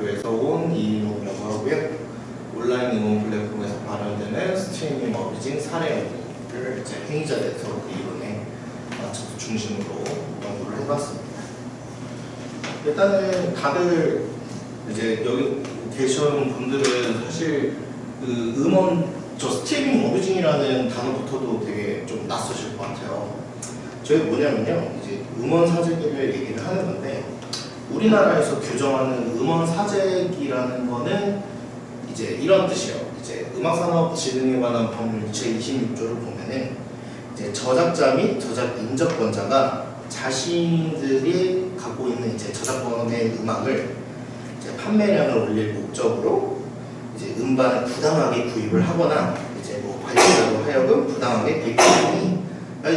대학교에서 온 이인욱이라고 하고요. 온라인 응원 플랫폼에서 발언되는 스트리밍 어뷰징 사례를 이제 행위자 네트워크 이론에 맞춰서 중심으로 연구를 해봤습니다. 일단은 다들 이제 여기 계신 분들은 사실 그 저 스트리밍 어뷰징이라는 단어부터도 되게 좀 낯서실 것 같아요. 저희 뭐냐면요, 이제 음원 사재기를 얘기를 하는 건데, 우리나라에서 규정하는 음원 사재기라는 거는 이제 이런 뜻이에요. 이제 음악산업진흥에 관한 법률 제26조를 보면은 이제 저작자 및 저작 인접권자가 자신들이 갖고 있는 이제 저작권의 음악을 이제 판매량을 올릴 목적으로 이제 음반을 부당하게 구입을 하거나 이제 뭐 발행자로 하여금 부당하게 구입하니,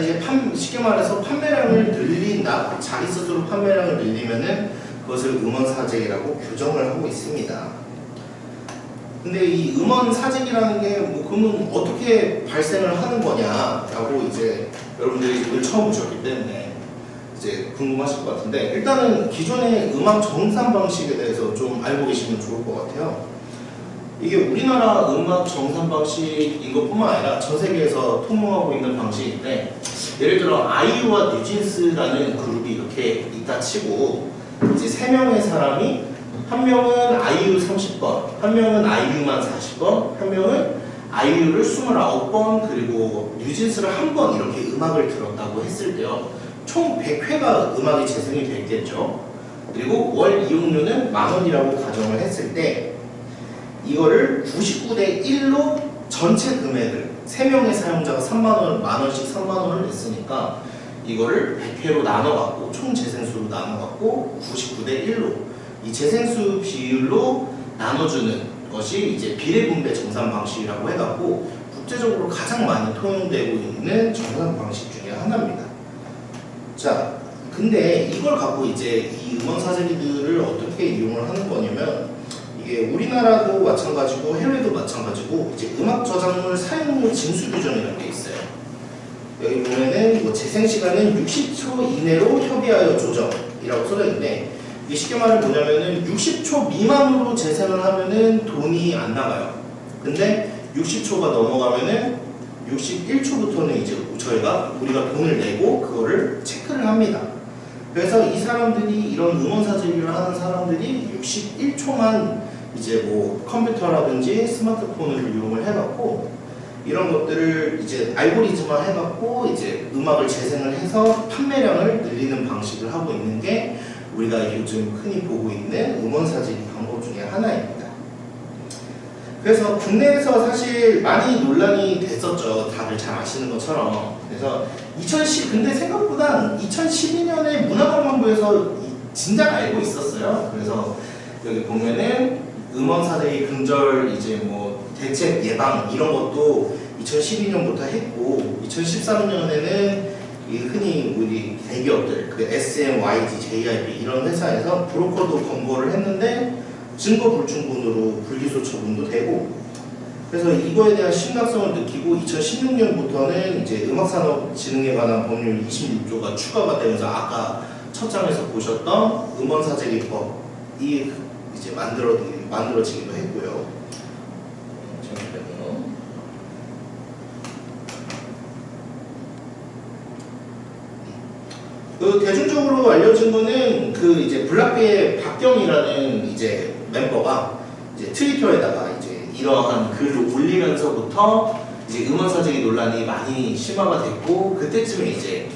이제 쉽게 말해서 판매량을 늘린다, 자기 스스로 판매량을 늘리면은 그것을 음원 사재기라고 규정을 하고 있습니다. 근데 이 음원 사재기라는 게 뭐 그러면 어떻게 발생을 하는 거냐라고 이제 여러분들이 이걸 처음 보셨기 때문에 이제 궁금하실 것 같은데, 일단은 기존의 음악 정산 방식에 대해서 좀 알고 계시면 좋을 것 같아요. 이게 우리나라 음악 정산 방식인 것뿐만 아니라 전 세계에서 통용하고 있는 방식인데, 예를 들어 아이유와 뉴진스라는 그룹이 이렇게 있다 치고, 이제 3명의 사람이, 한 명은 아이유 30번, 한 명은 아이유만 40번, 한 명은 아이유를 29번, 그리고 뉴진스를 1번 이렇게 음악을 들었다고 했을 때요, 총 100회가 음악이 재생이 됐겠죠. 그리고 월 이용료는 10,000원이라고 가정을 했을 때, 이거를 99대 1로 전체 금액을 3명의 사용자가 3만원, 10,000원씩 3만원을 냈으니까 이거를 100회로 나눠갖고 총 재생수로 나눠갖고 99대 1로 이 재생수 비율로 나눠주는 것이 이제 비례분배 정산 방식이라고 해갖고 국제적으로 가장 많이 통용되고 있는 정산 방식 중에 하나입니다. 자, 근데 이걸 갖고 이제 이 음원 사재기들을 어떻게 이용을 하는 거냐면, 이게 우리나라도 마찬가지고 해외도 마찬가지고 이제 음악 저작물 사용료 징수 규정이라는 게 있어요. 여기 보면은 뭐 재생 시간은 60초 이내로 협의하여 조정이라고 써져 있는데, 이게 쉽게 말해 뭐냐면은 60초 미만으로 재생을 하면은 돈이 안 나가요. 근데 60초가 넘어가면은 61초부터는 이제 우리가 돈을 내고 그거를 체크를 합니다. 그래서 이 사람들이 이런 음원 사재기를 하는 사람들이 61초만 이제 뭐 컴퓨터라든지 스마트폰을 이용을 해갖고 이런 것들을 이제 알고리즘화 해갖고 이제 음악을 재생을 해서 판매량을 늘리는 방식을 하고 있는 게 우리가 요즘 흔히 보고 있는 음원 사재기 방법 중에 하나입니다. 그래서 국내에서 사실 많이 논란이 됐었죠. 다들 잘 아시는 것처럼. 그래서 근데 생각보다 2012년에 문화관광부에서 진작 알고 있었어요. 그래서 여기 보면은 음원 사재기 근절 이제 뭐 대책 예방 이런 것도 2012년부터 했고, 2013년에는 흔히 우리 대기업들 그 SM, YG, JYP 이런 회사에서 브로커도 검거를 했는데 증거 불충분으로 불기소 처분도 되고, 그래서 이거에 대한 심각성을 느끼고 2016년부터는 이제 음악산업진흥에 관한 법률 26조가 추가가 되면서 아까 첫 장에서 보셨던 음원사재기법이 이제 만들어지기도 했고요. 잠시만요. 그 대중적으로 알려진 거는 그 이제 블락비의 박경이라는 이제 멤버가 이제 트위터에다가 이제 이러한 글을 올리면서부터 이제 음원 사재기 논란이 많이 심화가 됐고, 그때쯤에 이제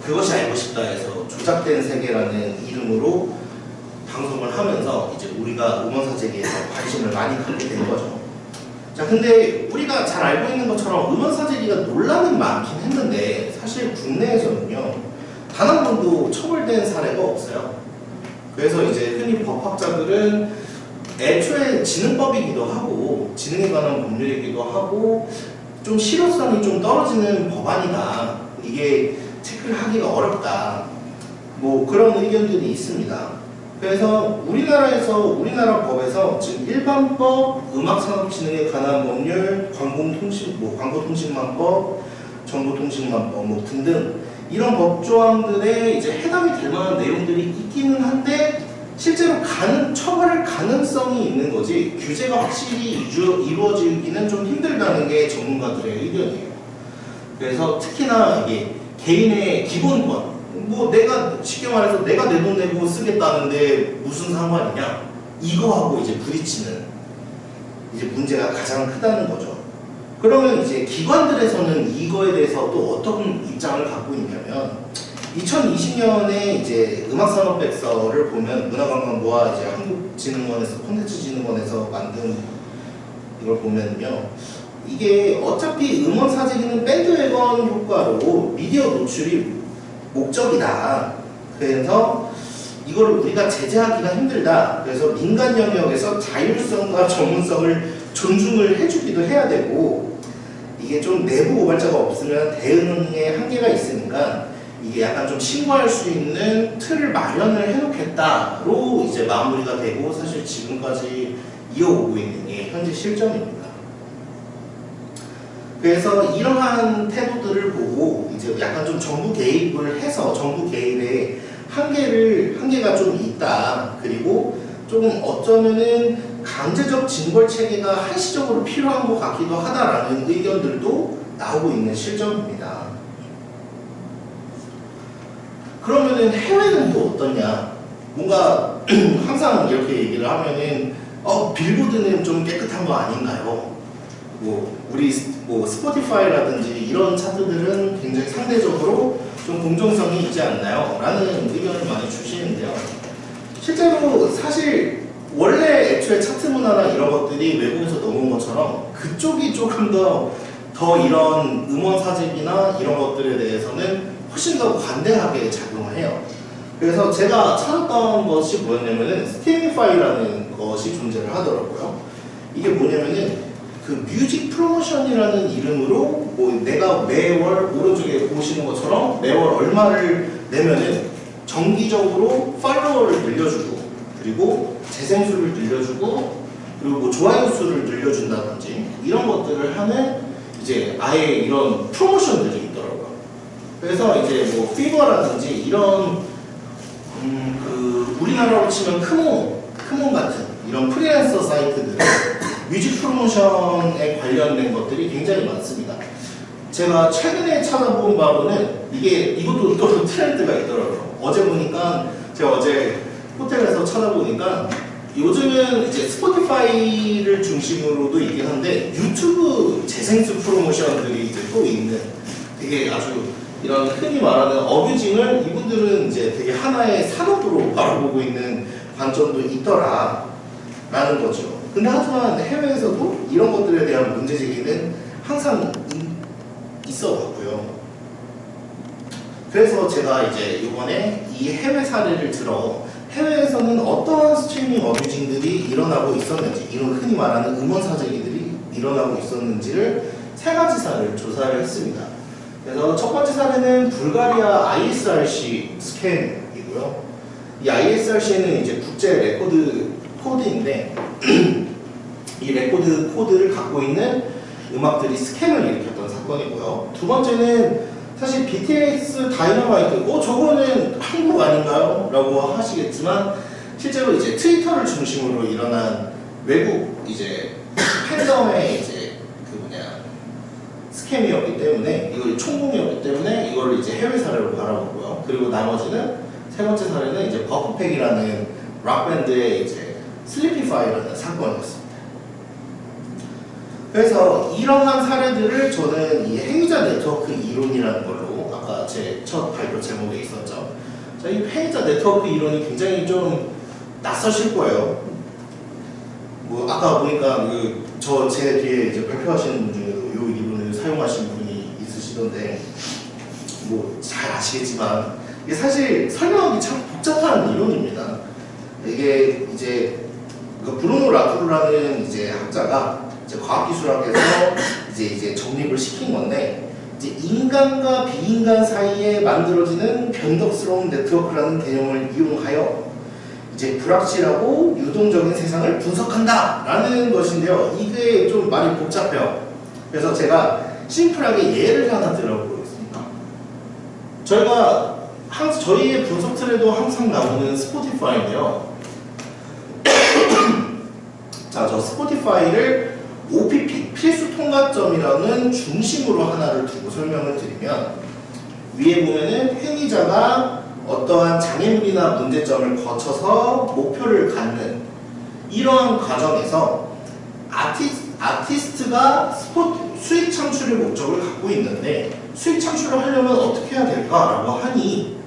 그것이 알고 싶다 해서 조작된 세계라는 이름으로 방송을 하면서 이제 우리가 음원 사재기에서 관심을 많이 갖게 된 거죠. 자, 근데 우리가 잘 알고 있는 것처럼 음원 사재기가 논란은 많긴 했는데 사실 국내에서는요 단 한 번도 처벌된 사례가 없어요. 그래서 이제 흔히 법학자들은 애초에 지능법이기도 하고 지능에 관한 법률이기도 하고 좀 실효성이 좀 떨어지는 법안이다, 이게 체크를 하기가 어렵다, 뭐 그런 의견들이 있습니다. 그래서 우리나라 법에서 지금 일반법, 음악산업진흥에 관한 법률, 광고통신망법, 정보통신망법 뭐 등등 이런 법조항들에 이제 해당이 될 만한 내용들이 있기는 한데 실제로 처벌을 가능성이 있는 거지 규제가 확실히 이루어지기는 좀 힘들다는 게 전문가들의 의견이에요. 그래서 특히나 이게 개인의 기본권, 뭐 내가 쉽게 말해서 내가 내 돈 내고 쓰겠다는데 무슨 상관이냐, 이거하고 이제 부딪히는 이제 문제가 가장 크다는 거죠. 그러면 이제 기관들에서는 이거에 대해서 또 어떤 입장을 갖고 있냐면 2020년에 이제 음악산업백서를 보면 문화관광부와 이제 한국진흥원에서 콘텐츠진흥원에서 만든 이걸 보면요, 이게 어차피 음원 사재기는 밴드웨건 효과로 미디어 노출이 목적이다. 그래서 이거를 우리가 제재하기가 힘들다. 그래서 민간 영역에서 자율성과 전문성을 존중을 해주기도 해야 되고, 이게 좀 내부 고발자가 없으면 대응에 한계가 있으니까 이게 약간 좀 신고할 수 있는 틀을 마련을 해놓겠다로 이제 마무리가 되고, 사실 지금까지 이어오고 있는 게 현재 실정입니다. 그래서 이러한 태도들을 보고 이제 약간 좀 정부 개입을 해서 정부 개입의 한계가 좀 있다. 그리고 조금 어쩌면은 강제적 징벌 체계가 한시적으로 필요한 것 같기도 하다라는 의견들도 나오고 있는 실정입니다. 그러면은 해외는 또 어떠냐? 뭔가 항상 이렇게 얘기를 하면은 빌보드는 좀 깨끗한 거 아닌가요? 우리 스포티파이라든지 이런 차트들은 굉장히 상대적으로 좀 공정성이 있지 않나요? 라는 의견을 많이 주시는데요. 실제로 사실 원래 애초에 차트 문화나 이런 것들이 외국에서 넘어온 것처럼 그쪽이 조금 더 이런 음원 사재기나 이런 것들에 대해서는 훨씬 더 관대하게 작용을 해요. 그래서 제가 찾았던 것이 뭐였냐면은 스테미파이라는 것이 존재를 하더라고요. 이게 뭐냐면은 그 뮤직 프로모션이라는 이름으로 내가 매월 오른쪽에 보시는 것처럼 매월 얼마를 내면은 정기적으로 팔로워를 늘려주고, 그리고 재생수를 늘려주고, 그리고 좋아요 수를 늘려준다든지 이런 것들을 하는 이제 아예 이런 프로모션들이 있더라고요. 그래서 이제 피버라든지 이런 우리나라로 치면 크몬 같은 이런 프리랜서 사이트들은 뮤직 프로모션에 관련된 것들이 굉장히 많습니다. 제가 최근에 찾아본 바로는 이것도 또 트렌드가 있더라고요. 어제 보니까 제가 어제 호텔에서 찾아보니까 요즘은 이제 스포티파이를 중심으로도 있긴 한데 유튜브 재생수 프로모션들이 이제 또 있는 되게 아주 이런 흔히 말하는 어뷰징을 이분들은 이제 되게 하나의 산업으로 바라보고 있는 관점도 있더라 라는 거죠. 근데 하지만 해외에서도 이런 것들에 대한 문제 제기는 항상 있어 왔고요. 그래서 제가 이제 이번에 이 해외 사례를 들어 해외에서는 어떠한 스트리밍 어뷰징들이 일어나고 있었는지, 이런 흔히 말하는 음원 사재기들이 일어나고 있었는지를 3가지 사례를 조사를 했습니다. 그래서 첫 번째 사례는 불가리아 ISRC 스캔이고요. 이 ISRC는 이제 국제 레코드 코드인데 이 레코드 코드를 갖고 있는 음악들이 스캔을 일으켰던 사건이고요. 두 번째는 사실 BTS 다이너마이트, 저거는 한국 아닌가요? 라고 하시겠지만 실제로 이제 트위터를 중심으로 일어난 외국 이제 팬덤의 이제 스캠이었기 때문에, 이걸 총공이었기 때문에 이걸 이제 해외 사례로 바라보고요. 그리고 나머지는 세 번째 사례는 이제 버프팩이라는 락 밴드의 이제 슬리피파이라는 사건이었습니다. 그래서 이러한 사례들을 저는 이 행위자 네트워크 이론이라는 걸로, 아까 제 첫 발표 제목에 있었죠. 자, 이 행위자 네트워크 이론이 굉장히 좀 낯서실 거예요. 아까 보니까 제 뒤에 이제 발표하시는 분 중에도 이 이론을 사용하신 분이 있으시던데, 잘 아시겠지만 이게 사실 설명하기 참 복잡한 이론입니다. 이게 이제 브루노 라투르라는 이제 학자가 이제 과학기술학에서 이제 정립을 시킨 건데, 이제 인간과 비인간 사이에 만들어지는 변덕스러운 네트워크라는 개념을 이용하여 이제 불확실하고 유동적인 세상을 분석한다라는 것인데요. 이게 좀 많이 복잡해요. 그래서 제가 심플하게 예를 하나 들어보겠습니다. 저희의 분석 틀에도 항상 나오는 스포티파이인데요. 자, 저 스포티파이를 OPP, 필수 통과점이라는 중심으로 하나를 두고 설명을 드리면, 위에 보면은 행위자가 어떠한 장애물이나 문제점을 거쳐서 목표를 갖는 이러한 과정에서 아티스트가 수익 창출의 목적을 갖고 있는데, 수익 창출을 하려면 어떻게 해야 될까라고 하니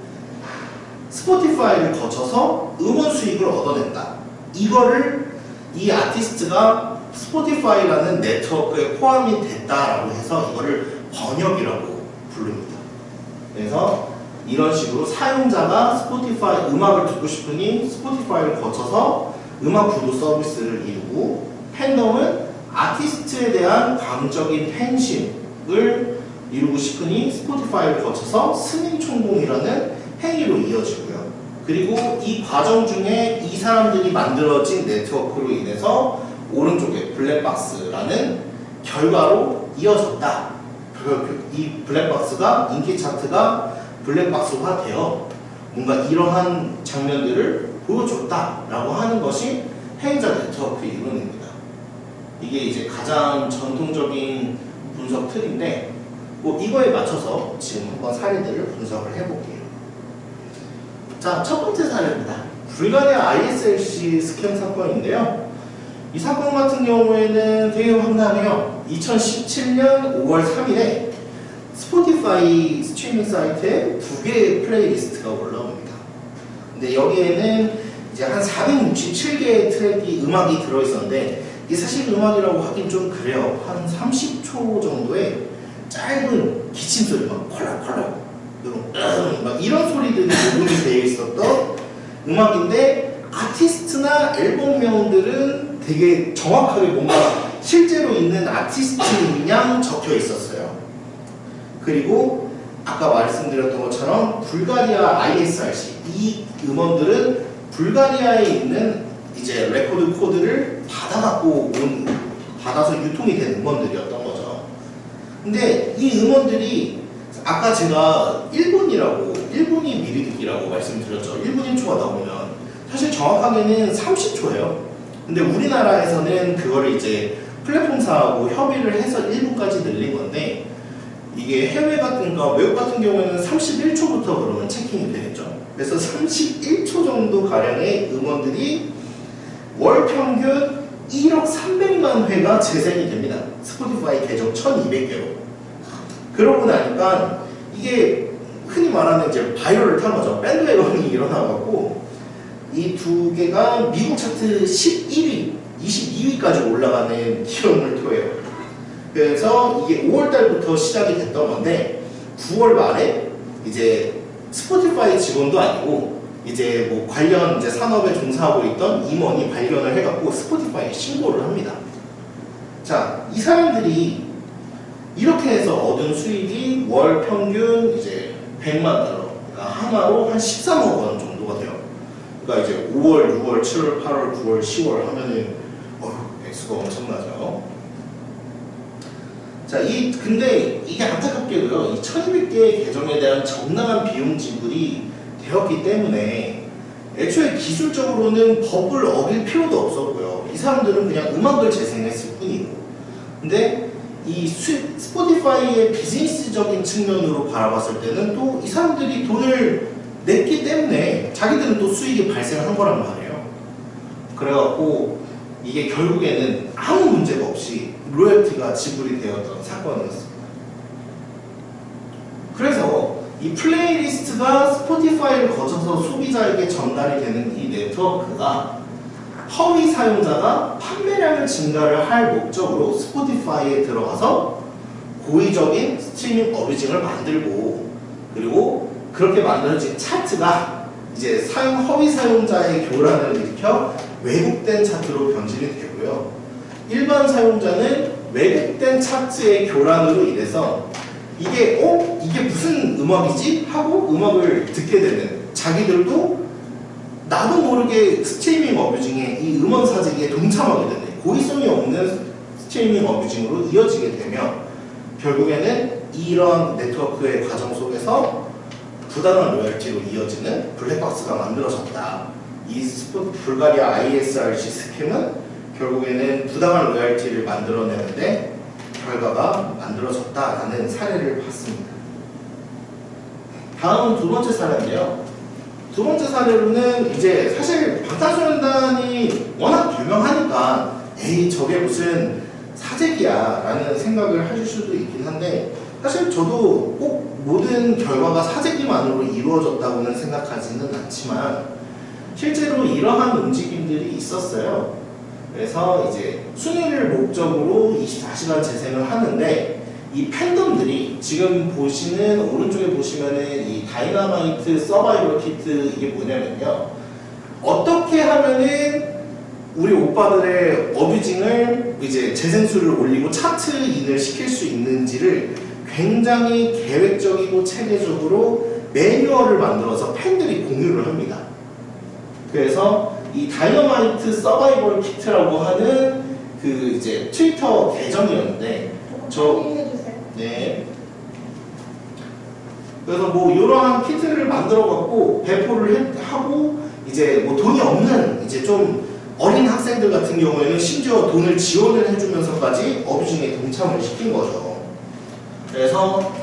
스포티파이를 거쳐서 음원 수익을 얻어낸다. 이거를 이 아티스트가 스포티파이라는 네트워크에 포함이 됐다라고 해서 이거를 번역이라고 부릅니다. 그래서 이런 식으로 사용자가 스포티파이 음악을 듣고 싶으니 스포티파이를 거쳐서 음악 구독 서비스를 이루고, 팬덤은 아티스트에 대한 광적인 팬심을 이루고 싶으니 스포티파이를 거쳐서 스밍 총봉이라는 행위로 이어지고요. 그리고 이 과정 중에 이 사람들이 만들어진 네트워크로 인해서 오른쪽에 블랙박스라는 결과로 이어졌다. 이 블랙박스가 인기 차트가 블랙박스화 되어 뭔가 이러한 장면들을 보여줬다라고 하는 것이 행위자 네트워크 이론입니다. 이게 이제 가장 전통적인 분석 틀인데, 이거에 맞춰서 지금 한번 사례들을 분석을 해볼게요. 자, 첫 번째 사례입니다. 불가리아 ISLC 스캠 사건인데요. 이 사건 같은 경우에는 되게 황당해요. 2017년 5월 3일에 스포티파이 스트리밍 사이트에 2개의 플레이리스트가 올라옵니다. 근데 여기에는 이제 한 467개의 트랙이 음악이 들어있었는데, 이게 사실 음악이라고 하긴 좀 그래요. 한 30초 정도의 짧은 기침 소리, 막 콜락콜락 막 이런 소리들이 녹음이 되어 있었던 음악인데, 아티스트나 앨범명들은 되게 정확하게 뭔가 실제로 있는 아티스트인 양 적혀 있었어요. 그리고 아까 말씀드렸던 것처럼 불가리아 ISRC, 이 음원들은 불가리아에 있는 이제 레코드 코드를 받아서 유통이 된 음원들이었던 거죠. 근데 이 음원들이 아까 제가 일본이 미리 듣기라고 말씀드렸죠. 1분 1초가 나오면 사실 정확하게는 30초예요. 근데 우리나라에서는 그거를 이제 플랫폼사하고 협의를 해서 1분까지 늘린 건데, 이게 해외 외국 같은 경우에는 31초부터 그러면 체킹이 되겠죠. 그래서 31초 정도 가량의 음원들이 월 평균 1억 300만 회가 재생이 됩니다. 스포티파이 계정 1200개로. 그러고 나니까 이게 흔히 말하는 이제 바이럴을 탄 거죠. 밴드웨건이 일어나갖고 이 2개가 미국 차트 11위, 22위까지 올라가는 기록을 토해요. 그래서 이게 5월달부터 시작이 됐던 건데, 9월 말에 이제 스포티파이 직원도 아니고 이제 뭐 관련 이제 산업에 종사하고 있던 임원이 발견을 해갖고 스포티파이에 신고를 합니다. 자, 이 사람들이 이렇게 해서 얻은 수익이 월 평균 이제 100만 달러, 그러니까 하나로 한 13억 원 정도가 돼요. 그러니까 이제 5월, 6월, 7월, 8월, 9월, 10월 하면은 액수가 엄청나죠. 자, 근데 이게 안타깝게도요, 이 1200개의 계정에 대한 정당한 비용 지불이 되었기 때문에 애초에 기술적으로는 법을 어길 필요도 없었고요. 이 사람들은 그냥 음악을 재생했을 뿐이고. 근데 이 스포티파이의 비즈니스적인 측면으로 바라봤을 때는 또 이 사람들이 돈을 냈기 때문에 자기들은 또 수익이 발생한 거란 말이에요. 그래갖고 이게 결국에는 아무 문제가 없이 로열티가 지불이 되었던 사건이었습니다. 그래서 이 플레이리스트가 스포티파이를 거쳐서 소비자에게 전달이 되는 이 네트워크가 허위 사용자가 판매량을 증가를 할 목적으로 스포티파이에 들어가서 고의적인 스트리밍 어뷰징을 만들고, 그리고 그렇게 만들어진 차트가 이제 허위 사용자의 교란을 일으켜 왜곡된 차트로 변질이 되고요. 일반 사용자는 왜곡된 차트의 교란으로 인해서 이게 무슨 음악이지? 하고 음악을 듣게 되는, 자기들도 나도 모르게 스트리밍 어뷰징에 이 음원 사직에 동참하게 되는, 고의성이 없는 스트리밍 어뷰징으로 이어지게 되면 결국에는 이런 네트워크의 과정 속에서 부당한 로열티로 이어지는 블랙박스가 만들어졌다. 이 불가리아 ISRC 스캠은 결국에는 부당한 로열티를 만들어내는데 결과가 만들어졌다라는 사례를 봤습니다. 다음은 두 번째 사례인데요. 두 번째 사례로는 이제 사실 방탄소년단이 워낙 유명하니까 에이 저게 무슨 사재기야 라는 생각을 하실 수도 있긴 한데 사실 저도 꼭 모든 결과가 사재기만으로 이루어졌다고는 생각하지는 않지만 실제로 이러한 움직임들이 있었어요. 그래서 이제 순위를 목적으로 24시간 재생을 하는데 이 팬덤들이 지금 보시는 오른쪽에 보시면은 이 다이너마이트 서바이벌 키트 이게 뭐냐면요. 어떻게 하면은 우리 오빠들의 어뷰징을 이제 재생수를 올리고 차트인을 시킬 수 있는지를 굉장히 계획적이고 체계적으로 매뉴얼을 만들어서 팬들이 공유를 합니다. 그래서 이 다이너마이트 서바이벌 키트라고 하는 그 이제 트위터 계정이었는데 네. 그래서 뭐 이러한 키트를 만들어 갖고 배포를 하고 이제 뭐 돈이 없는 이제 좀 어린 학생들 같은 경우에는 심지어 돈을 지원을 해주면서까지 어뷰징에 동참을 시킨 거죠. 그래서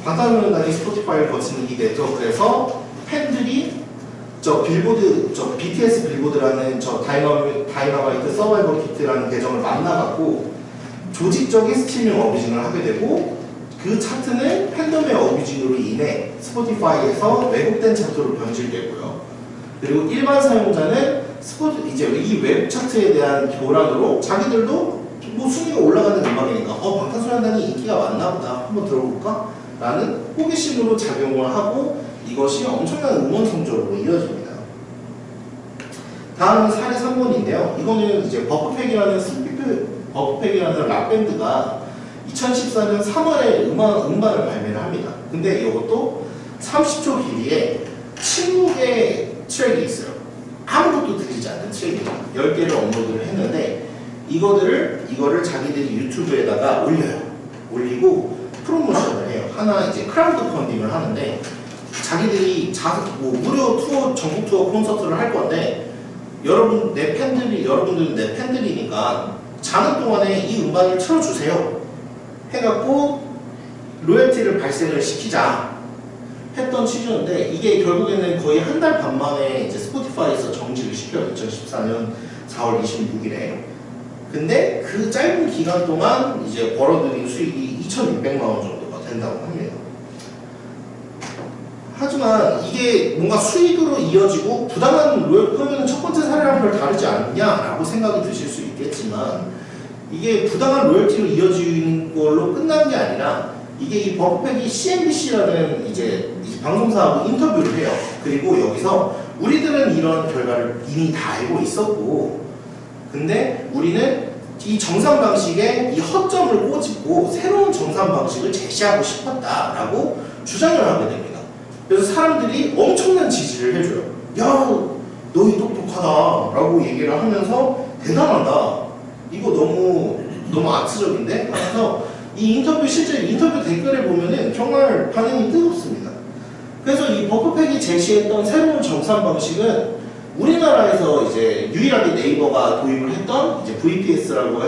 방탄소년단이 스포티파이를 거치는 이 네트워크에서 팬들이 저 빌보드, 저 BTS 빌보드라는 저 다이너마이트 서바이벌 키트라는 계정을 만나갖고 조직적인 스트리밍 어뷰징을 하게 되고 그 차트는 팬덤의 어뷰징으로 인해 스포티파이에서 왜곡된 차트로 변질되고요. 그리고 일반 사용자는 이제 이 웹 차트에 대한 교란으로 자기들도 뭐 순위가 올라가는 음악이니까 방탄소년단이 인기가 많나 보다 한번 들어볼까? 라는 호기심으로 작용을 하고 이것이 엄청난 음원 성적으로 이어집니다. 다음은 사례 3번인데요. 이거는 이제 버프팩이라는 락밴드가 2014년 3월에 음반을 발매를 합니다. 근데 이것도 30초 길이의 7곡의 트랙이 있어요. 아무것도 들리지 않는 트랙입니다. 10개를 업로드를 했는데 이거를 자기들이 유튜브에다가 올리고 프로모션을 해요. 하나 이제 크라우드 펀딩을 하는데 자기들이 뭐 무료 투어, 전국 투어 콘서트를 할 건데 여러분들은 내 팬들이니까 자는 동안에 이 음반을 틀어주세요. 해갖고 로열티를 발생을 시키자 했던 취지였는데 이게 결국에는 거의 한 달 반 만에 이제 스포티파이에서 정지를 시켜요. 2014년 4월 26일에. 근데 그 짧은 기간 동안 이제 벌어들인 수익이 2,600만 원 정도가 된다고 합니다. 하지만 이게 뭔가 수익으로 이어지고 부당한 로열, 그러면 첫 번째 사례랑 별 다르지 않냐라고 생각이 드실 수 있겠지만 이게 부당한 로열티로 이어지는 걸로 끝난 게 아니라 이게 이 버프팩이 CNBC라는 이제 방송사하고 인터뷰를 해요. 그리고 여기서 우리들은 이런 결과를 이미 다 알고 있었고 근데 우리는 이 정산 방식에 이 허점을 꼬집고 새로운 정산 방식을 제시하고 싶었다라고 주장을 하게 됩니다. 그래서 사람들이 엄청난 지지를 해줘요. 야, 너희 똑똑하다 라고 얘기를 하면서 대단하다. 이거 너무 아트적인데? 하면서 실제 인터뷰 댓글에 보면은 정말 반응이 뜨겁습니다. 그래서 이 버프팩이 제시했던 새로운 정산 방식은 우리나라에서 이제 유일하게 네이버가 도입을 했던 이제 VPS라고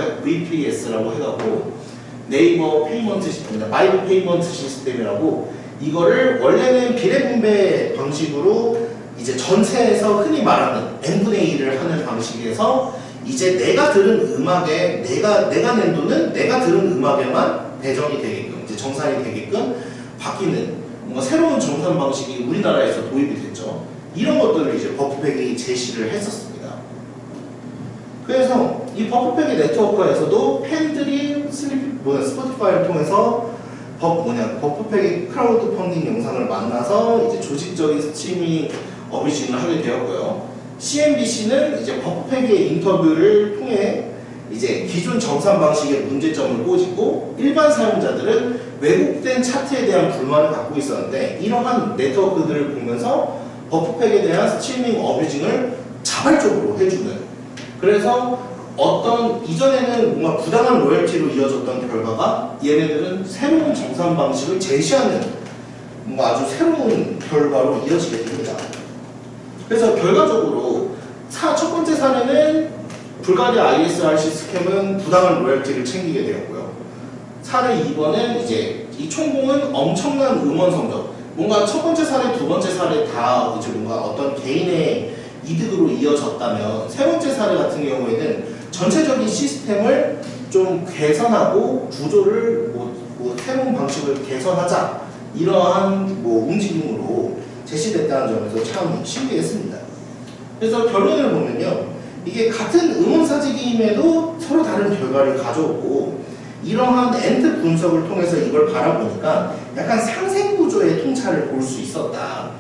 해갖고 네이버 페이먼트 시스템입니다. 바이브 페이먼트 시스템이라고 이거를 원래는 비례분배 방식으로 이제 전체에서 흔히 말하는 n분의 1을 하는 방식에서 이제 내가 들은 음악에 내가 낸 돈은 내가 들은 음악에만 배정이 되게끔 이제 정산이 되게끔 바뀌는 뭔가 새로운 정산 방식이 우리나라에서 도입이 됐죠. 이런 것들을 이제 버프팩이 제시를 했었습니다. 그래서 이 버프팩의 네트워크에서도 팬들이 스포티파이를 통해서 버프팩의 크라우드 펀딩 영상을 만나서 이제 조직적인 스트리밍 어뷰징을 하게 되었고요. CNBC는 이제 버프팩의 인터뷰를 통해 이제 기존 정산 방식의 문제점을 꼬집고 일반 사용자들은 왜곡된 차트에 대한 불만을 갖고 있었는데 이러한 네트워크들을 보면서 버프팩에 대한 스트리밍 어뷰징을 자발적으로 해주는 그래서 이전에는 뭔가 부당한 로열티로 이어졌던 결과가 얘네들은 새로운 정산 방식을 제시하는 뭔가 아주 새로운 결과로 이어지게 됩니다. 그래서 결과적으로 첫 번째 사례는 불가리아 ISRC 스캠은 부당한 로열티를 챙기게 되었고요. 사례 2번은 이제 이 총공은 엄청난 음원 성적, 뭔가 첫 번째 사례, 두 번째 사례 다 이제 뭔가 어떤 개인의 이득으로 이어졌다면 세 번째 사례 같은 경우에는 전체적인 시스템을 좀 개선하고 구조를 뭐 새로운 방식을 개선하자 이러한 뭐 움직임으로 제시됐다는 점에서 참 신기했습니다. 그래서 결론을 보면요, 이게 같은 음원 사직임에도 서로 다른 결과를 가져오고 이러한 엔드 분석을 통해서 이걸 바라보니까 약간 상생 구조의 통찰을 볼 수 있었다.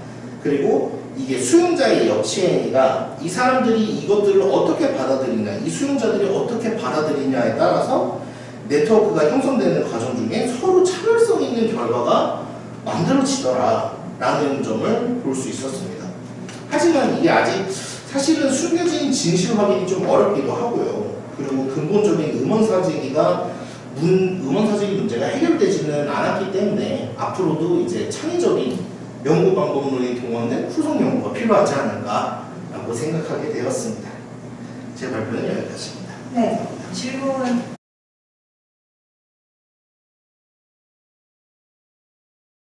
그리고 이게 수용자의 역치행위가 이 사람들이 이것들을 어떻게 받아들이냐, 이 수용자들이 어떻게 받아들이냐에 따라서 네트워크가 형성되는 과정 중에 서로 차별성 있는 결과가 만들어지더라 라는 점을 볼 수 있었습니다. 하지만 이게 아직 사실은 숨겨진 진실 확인이 좀 어렵기도 하고요. 그리고 근본적인 음원 사직이 문제가 해결되지는 않았기 때문에 앞으로도 이제 창의적인 연구 방법론이 동원된 후속 연구가 필요하지 않을까라고 생각하게 되었습니다. 제 발표는 여기까지입니다. 네, 질문